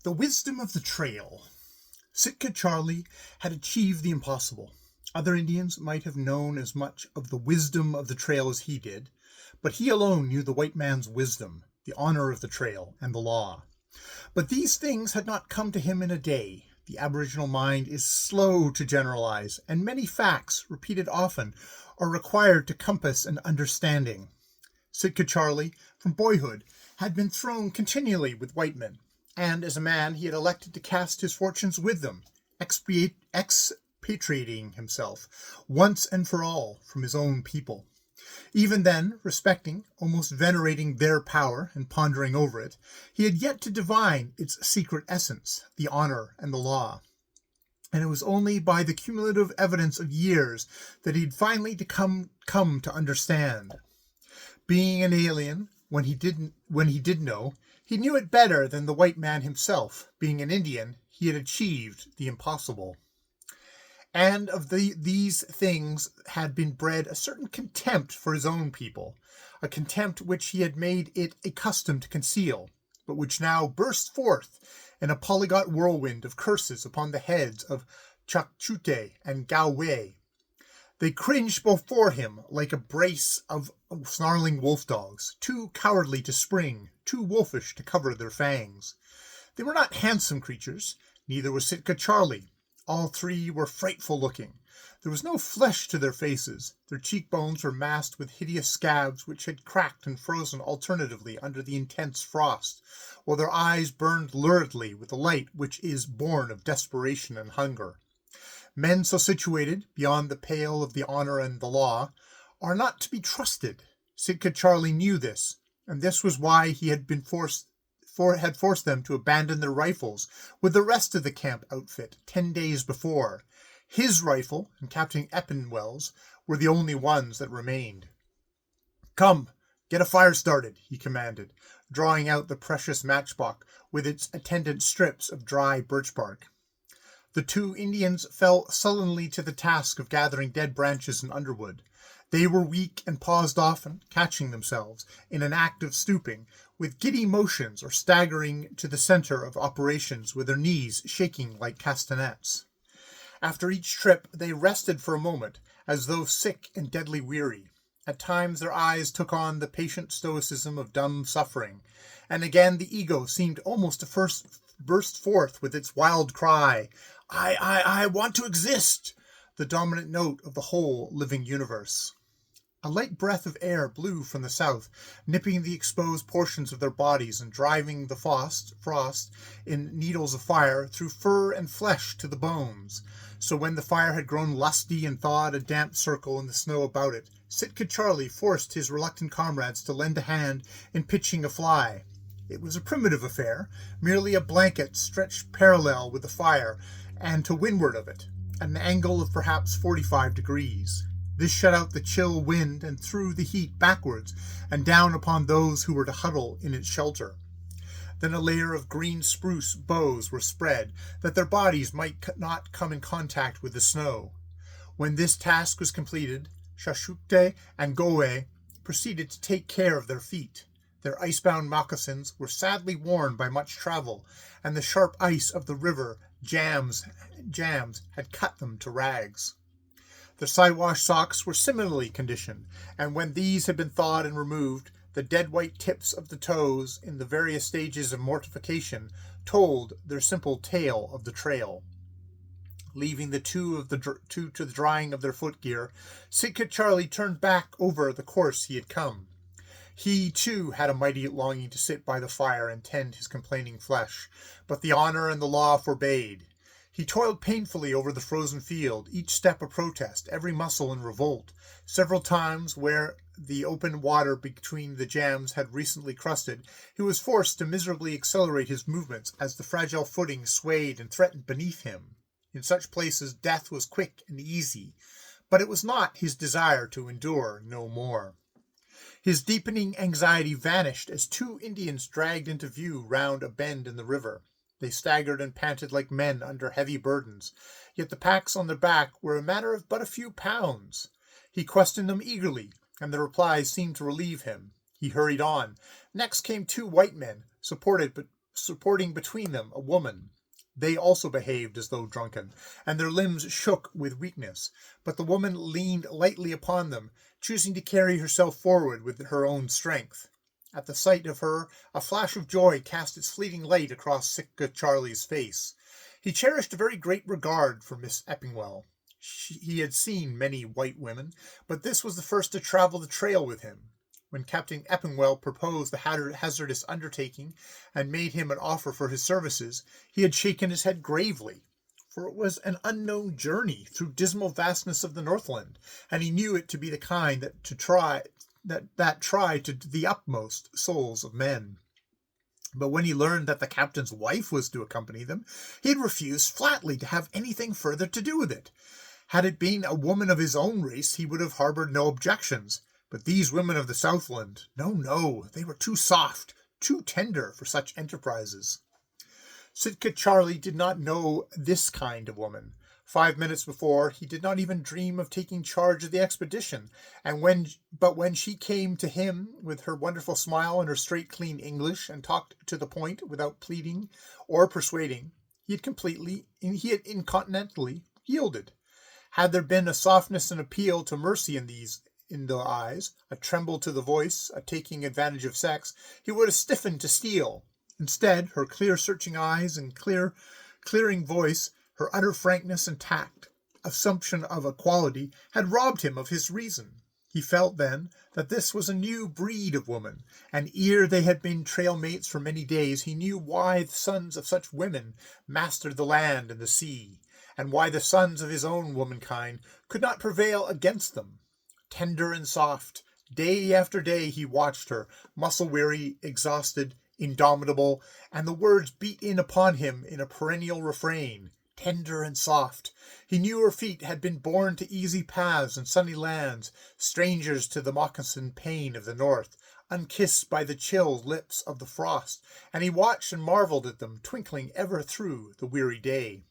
The wisdom of the trail. Sitka Charlie had achieved the impossible. Other Indians might have known as much of the wisdom of the trail as he did, but he alone knew the white man's wisdom, the honor of the trail, and the law. But these things had not come to him in a day. The Aboriginal mind is slow to generalize, and many facts, repeated often, are required to compass an understanding. Sitka Charlie, from boyhood, had been thrown continually with white men, and as a man he had elected to cast his fortunes with them, expatriating himself, once and for all, from his own people. Even then, respecting, almost venerating their power and pondering over it, he had yet to divine its secret essence, the honor and the law. And it was only by the cumulative evidence of years that he had finally come to understand. Being an alien, when he did know, he knew it better than the white man himself. Being an Indian, he had achieved the impossible. And of these things had been bred a certain contempt for his own people, a contempt which he had made it a custom to conceal, but which now burst forth in a polyglot whirlwind of curses upon the heads of Chakchute and Galway. They cringed before him like a brace of snarling wolf dogs, too cowardly to spring, too wolfish to cover their fangs. They were not handsome creatures, neither was Sitka Charlie. All three were frightful looking. There was no flesh to their faces. Their cheekbones were masked with hideous scabs which had cracked and frozen alternatively under the intense frost, while their eyes burned luridly with a light which is born of desperation and hunger. Men so situated, beyond the pale of the honor and the law, are not to be trusted. Sitka Charlie knew this, and this was why he had forced them to abandon their rifles with the rest of the camp outfit 10 days before. His rifle and Captain Eppinwell's were the only ones that remained. "Come, get a fire started," he commanded, drawing out the precious matchbox with its attendant strips of dry birch bark. The two Indians fell sullenly to the task of gathering dead branches and underwood. They were weak and paused often, catching themselves, in an act of stooping, with giddy motions or staggering to the center of operations with their knees shaking like castanets. After each trip they rested for a moment, as though sick and deadly weary. At times their eyes took on the patient stoicism of dumb suffering, and again the ego seemed almost to burst forth with its wild cry, I want to exist, the dominant note of the whole living universe. A light breath of air blew from the south, nipping the exposed portions of their bodies and driving the frost in needles of fire through fur and flesh to the bones. So when the fire had grown lusty and thawed a damp circle in the snow about it, Sitka Charlie forced his reluctant comrades to lend a hand in pitching a fly. It was a primitive affair, merely a blanket stretched parallel with the fire and to windward of it, at an angle of perhaps 45 degrees. This shut out the chill wind and threw the heat backwards and down upon those who were to huddle in its shelter. Then a layer of green spruce boughs were spread, that their bodies might not come in contact with the snow. When this task was completed, Chakchute and Galway proceeded to take care of their feet. Their icebound moccasins were sadly worn by much travel, and the sharp ice of the river jams had cut them to rags. The Siwash socks were similarly conditioned, and when these had been thawed and removed, the dead white tips of the toes, in the various stages of mortification, told their simple tale of the trail. Leaving the two to the drying of their footgear, Sitka Charlie turned back over the course he had come. He, too, had a mighty longing to sit by the fire and tend his complaining flesh, but the honor and the law forbade. He toiled painfully over the frozen field, each step a protest, every muscle in revolt. Several times, where the open water between the jams had recently crusted, he was forced to miserably accelerate his movements as the fragile footing swayed and threatened beneath him. In such places death was quick and easy, but it was not his desire to endure no more. His deepening anxiety vanished as two Indians dragged into view round a bend in the river. They staggered and panted like men under heavy burdens, yet the packs on their back were a matter of but a few pounds. He questioned them eagerly, and the replies seemed to relieve him. He hurried on. Next came two white men, supported supporting between them a woman. They also behaved as though drunken, and their limbs shook with weakness, but the woman leaned lightly upon them, choosing to carry herself forward with her own strength. At the sight of her, a flash of joy cast its fleeting light across Sitka Charlie's face. He cherished a very great regard for Miss Eppingwell. He had seen many white women, but this was the first to travel the trail with him. When Captain Eppingwell proposed the hazardous undertaking and made him an offer for his services, he had shaken his head gravely, for it was an unknown journey through dismal vastness of the Northland, and he knew it to be the kind that try to the utmost souls of men. But when he learned that the captain's wife was to accompany them, he had refused flatly to have anything further to do with it. Had it been a woman of his own race, he would have harbored no objections. But these women of the Southland, no, they were too soft, too tender for such enterprises. Sitka Charlie did not know this kind of woman. 5 minutes before, he did not even dream of taking charge of the expedition, but when she came to him with her wonderful smile and her straight, clean English, and talked to the point without pleading or persuading, he had incontinently yielded. Had there been a softness and appeal to mercy in the eyes, a tremble to the voice, a taking advantage of sex, he would have stiffened to steel. Instead, her clear searching eyes and clearing voice, her utter frankness and tact, assumption of equality, had robbed him of his reason. He felt then that this was a new breed of woman, and ere they had been trail mates for many days, he knew why the sons of such women mastered the land and the sea, and why the sons of his own womankind could not prevail against them. Tender and soft, day after day he watched her, muscle-weary, exhausted, indomitable, and the words beat in upon him in a perennial refrain. Tender and soft. He knew her feet had been born to easy paths and sunny lands, strangers to the moccasined pain of the north, unkissed by the chill lips of the frost, and he watched and marveled at them, twinkling ever through the weary day.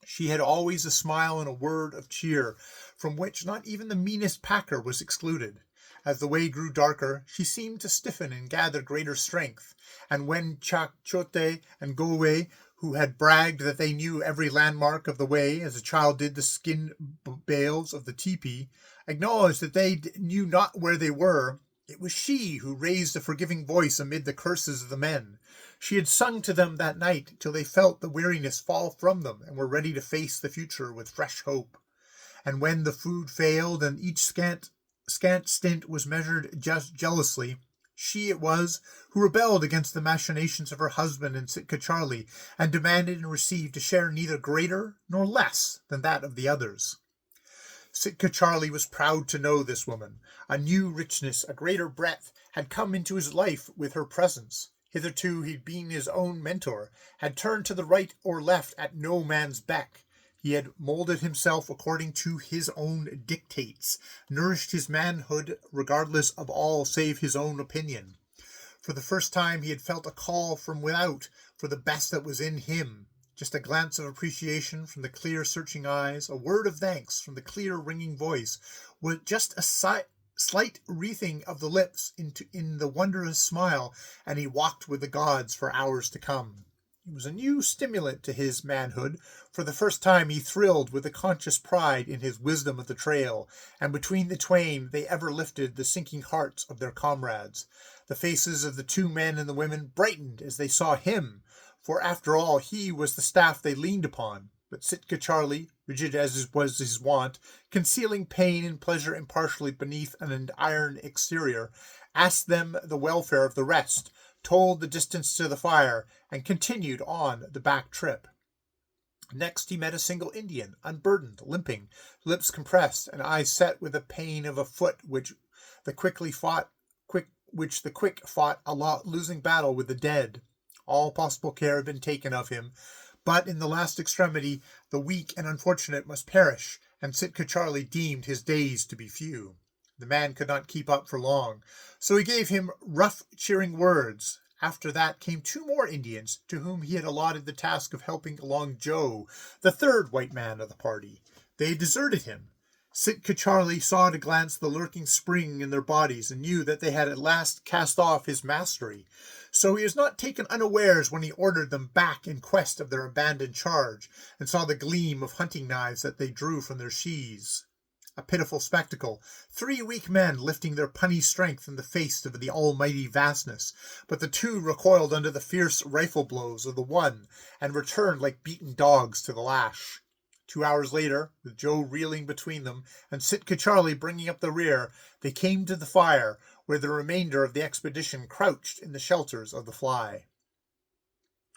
She had always a smile and a word of cheer, from which not even the meanest packer was excluded. As the way grew darker, she seemed to stiffen and gather greater strength, and when Chakchote and Goway, who had bragged that they knew every landmark of the way as a child did the skin bales of the teepee, acknowledged that they knew not where they were, it was she who raised a forgiving voice amid the curses of the men. She had sung to them that night till they felt the weariness fall from them and were ready to face the future with fresh hope. And when the food failed and each scant stint was measured just jealously, she it was who rebelled against the machinations of her husband and Sitka Charlie, and demanded and received a share neither greater nor less than that of the others. Sitka Charlie was proud to know this woman. A new richness, a greater breadth, had come into his life with her presence. Hitherto he'd been his own mentor, had turned to the right or left at no man's beck. He had molded himself according to his own dictates, nourished his manhood regardless of all save his own opinion. For the first time he had felt a call from without for the best that was in him. Just a glance of appreciation from the clear searching eyes, a word of thanks from the clear ringing voice, with just a slight wreathing of the lips in the wondrous smile, and he walked with the gods for hours to come. It was a new stimulant to his manhood. For the first time he thrilled with a conscious pride in his wisdom of the trail, and between the twain they ever lifted the sinking hearts of their comrades. The faces of the two men and the women brightened as they saw him, for after all he was the staff they leaned upon. But Sitka Charlie, rigid as was his wont, concealing pain and pleasure impartially beneath an iron exterior, asked them the welfare of the rest, told the distance to the fire, and continued on the back trip. Next he met a single Indian, unburdened, limping, lips compressed, and eyes set with the pain of a foot which the quick fought a losing battle with the dead. All possible care had been taken of him, but in the last extremity the weak and unfortunate must perish, and Sitka Charlie deemed his days to be few. The man could not keep up for long, so he gave him rough, cheering words. After that came 2 more Indians, to whom he had allotted the task of helping along Joe, the third white man of the party. They had deserted him. Sitka Charlie saw at a glance the lurking spring in their bodies, and knew that they had at last cast off his mastery. So he was not taken unawares when he ordered them back in quest of their abandoned charge, and saw the gleam of hunting knives that they drew from their sheaths. A pitiful spectacle, 3 weak men lifting their puny strength in the face of the almighty vastness, but the 2 recoiled under the fierce rifle blows of the one, and returned like beaten dogs to the lash. 2 hours later, with Joe reeling between them, and Sitka Charlie bringing up the rear, they came to the fire, where the remainder of the expedition crouched in the shelters of the fly.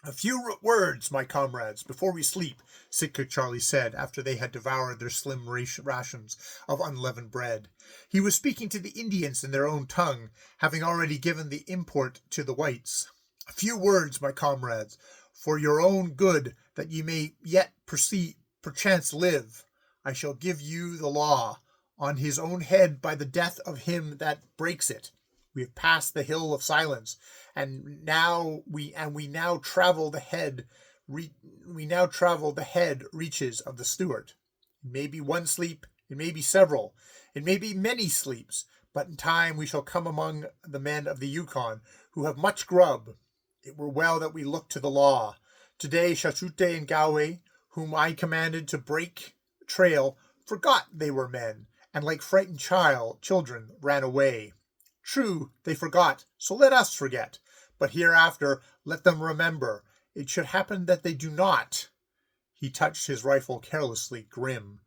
"A few words, my comrades, before we sleep," Sitka Charlie said, after they had devoured their slim rations of unleavened bread. He was speaking to the Indians in their own tongue, having already given the import to the whites. "A few words, my comrades, for your own good, that ye may yet perchance live. I shall give you the law, on his own head by the death of him that breaks it. We have passed the hill of silence, and we now travel the head reaches of the Stewart. It may be one sleep, it may be several, it may be many sleeps, but in time we shall come among the men of the Yukon who have much grub. It were well that we looked to the law. Today Shashute and Galway, whom I commanded to break trail, forgot they were men, and like frightened children ran away. True, they forgot, so let us forget. But hereafter let them remember. It should happen that they do not." He touched his rifle carelessly, grim.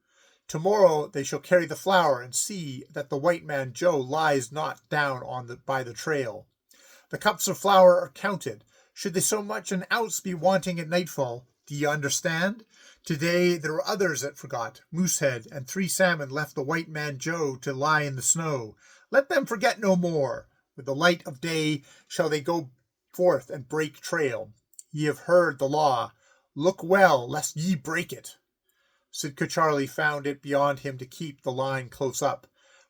"Tomorrow they shall carry the flour and see that the white man Joe lies not down by the trail. The cups of flour are counted. Should they so much an ounce be wanting at nightfall, do ye understand? Today there were others that forgot. Moosehead and 3 salmon left the white man Joe to lie in the snow. Let them forget no more. With the light of day shall they go forth and break trail. Ye have heard the law. Look well, lest ye break it." Sitka Charlie found it beyond him to keep the line close up.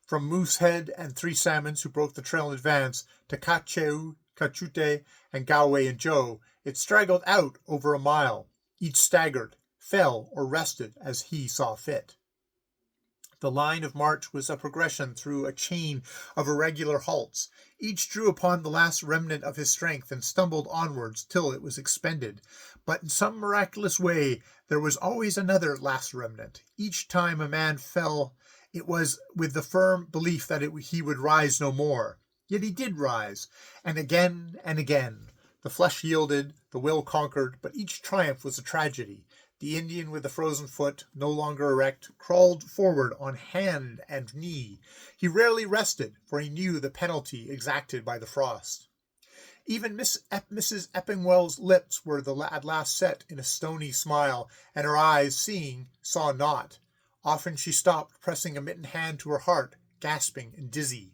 From Moosehead and 3 salmons who broke the trail in advance, to Kacheu, Kachute, and Galway and Joe, it straggled out over a mile. Each staggered, fell, or rested as he saw fit. The line of march was a progression through a chain of irregular halts. Each drew upon the last remnant of his strength and stumbled onwards till it was expended. But in some miraculous way there was always another last remnant. Each time a man fell, it was with the firm belief that he would rise no more. Yet he did rise, and again and again. The flesh yielded, the will conquered, but each triumph was a tragedy. The Indian with the frozen foot, no longer erect, crawled forward on hand and knee. He rarely rested, for he knew the penalty exacted by the frost. Even Mrs. Eppingwell's lips were at last set in a stony smile, and her eyes, seeing, saw not. Often she stopped, pressing a mittened hand to her heart, gasping and dizzy.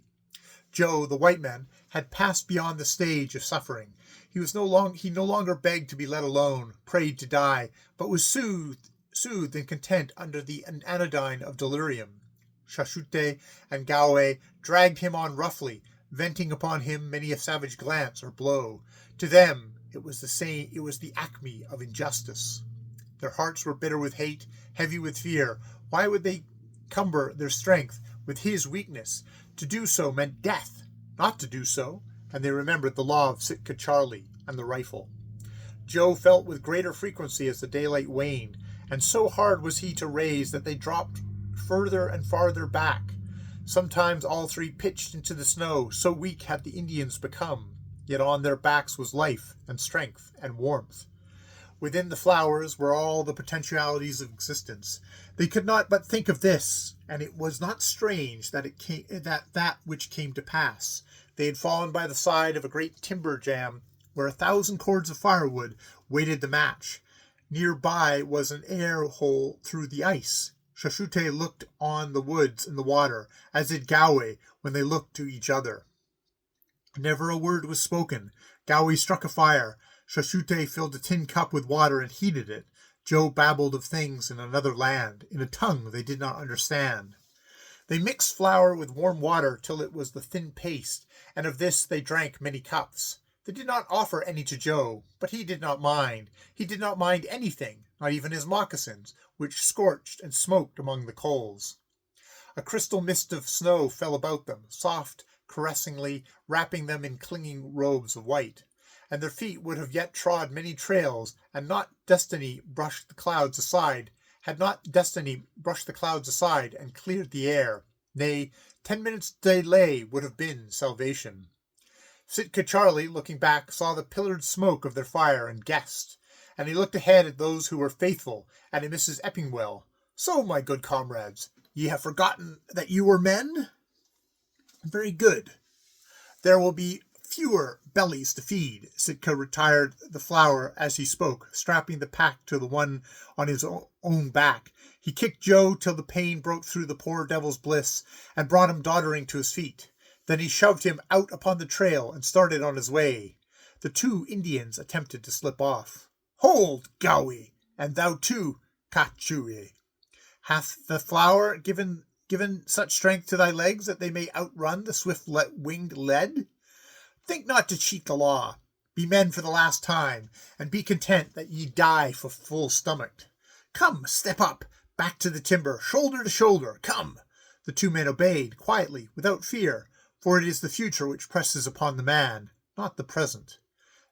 Joe, the white man, had passed beyond the stage of suffering. He no longer begged to be let alone, prayed to die, but was soothed and content under the anodyne of delirium. Shashute and Galway dragged him on roughly, venting upon him many a savage glance or blow. To them it was the acme of injustice. Their hearts were bitter with hate, heavy with fear. Why would they cumber their strength with his weakness? To do so meant death. Not to do so, and they remembered the law of Sitka Charlie and the rifle. Joe felt with greater frequency as the daylight waned, and so hard was he to raise that they dropped further and farther back. Sometimes all 3 pitched into the snow, so weak had the Indians become, yet on their backs was life and strength and warmth. Within the flowers were all the potentialities of existence. They could not but think of this, and it was not strange that which came to pass. They had fallen by the side of a great timber jam, where 1,000 cords of firewood waited the match. Near by was an air hole through the ice. Shashute looked on the woods and the water, as did Galway when they looked to each other. Never a word was spoken. Galway struck a fire. Shashute filled a tin cup with water and heated it. Joe babbled of things in another land, in a tongue they did not understand. They mixed flour with warm water till it was the thin paste, and of this they drank many cups. They did not offer any to Joe, but he did not mind. He did not mind anything, not even his moccasins, which scorched and smoked among the coals. A crystal mist of snow fell about them, soft, caressingly, wrapping them in clinging robes of white. and their feet would have yet trod many trails, and not destiny brushed the clouds aside, had not destiny brushed the clouds aside and cleared the air. Nay, 10 minutes' delay would have been salvation. Sitka Charlie, looking back, saw the pillared smoke of their fire and guessed, and he looked ahead at those who were faithful, and at Mrs. Eppingwell. So, my good comrades, ye have forgotten that you were men? Very good. There will be fewer bellies to feed. Sitka retired the flour as he spoke, strapping the pack to the one on his own back. He kicked Joe till the pain broke through the poor devil's bliss and brought him doddering to his feet. Then he shoved him out upon the trail and started on his way. The two Indians attempted to slip off. Hold, Gowie, and thou too, Kachue. Hath the flour given such strength to thy legs that they may outrun the swift-winged lead? Think not to cheat the law. Be men for the last time, and be content that ye die for full-stomached. Come, step up, back to the timber, shoulder to shoulder, come. The two men obeyed, quietly, without fear, for it is the future which presses upon the man, not the present.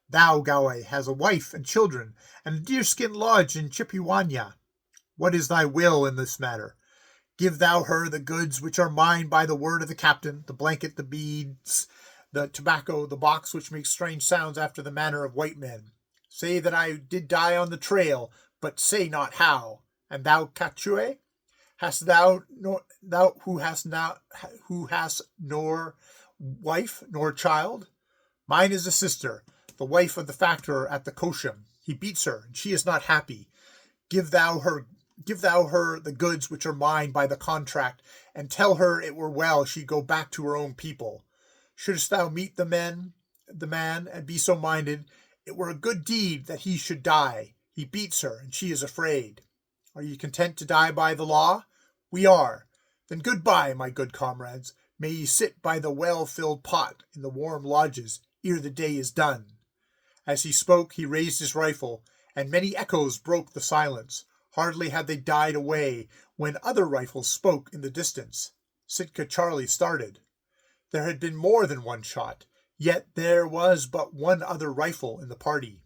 Thou, Gowie, has a wife and children, and a deerskin lodge in Chippewania. What is thy will in this matter? Give thou her the goods which are mine by the word of the captain, the blanket, the beads, the tobacco, the box which makes strange sounds after the manner of white men. Say that I did die on the trail, but say not how. And thou, Kachue, hast thou who hast nor wife nor child? Mine is a sister, the wife of the factor at the Kosham. He beats her, and she is not happy. Give thou her the goods which are mine by the contract, and tell her it were well she go back to her own people. Shouldst thou meet the man, and be so minded, it were a good deed that he should die. He beats her, and she is afraid. Are ye content to die by the law? We are. Then goodbye, my good comrades. May ye sit by the well-filled pot in the warm lodges ere the day is done. As he spoke, he raised his rifle, and many echoes broke the silence. Hardly had they died away when other rifles spoke in the distance. Sitka Charlie started. There had been more than one shot, yet there was but one other rifle in the party.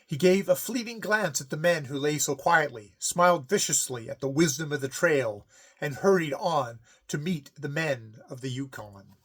He gave a fleeting glance at the men who lay so quietly, smiled viciously at the wisdom of the trail, and hurried on to meet the men of the Yukon.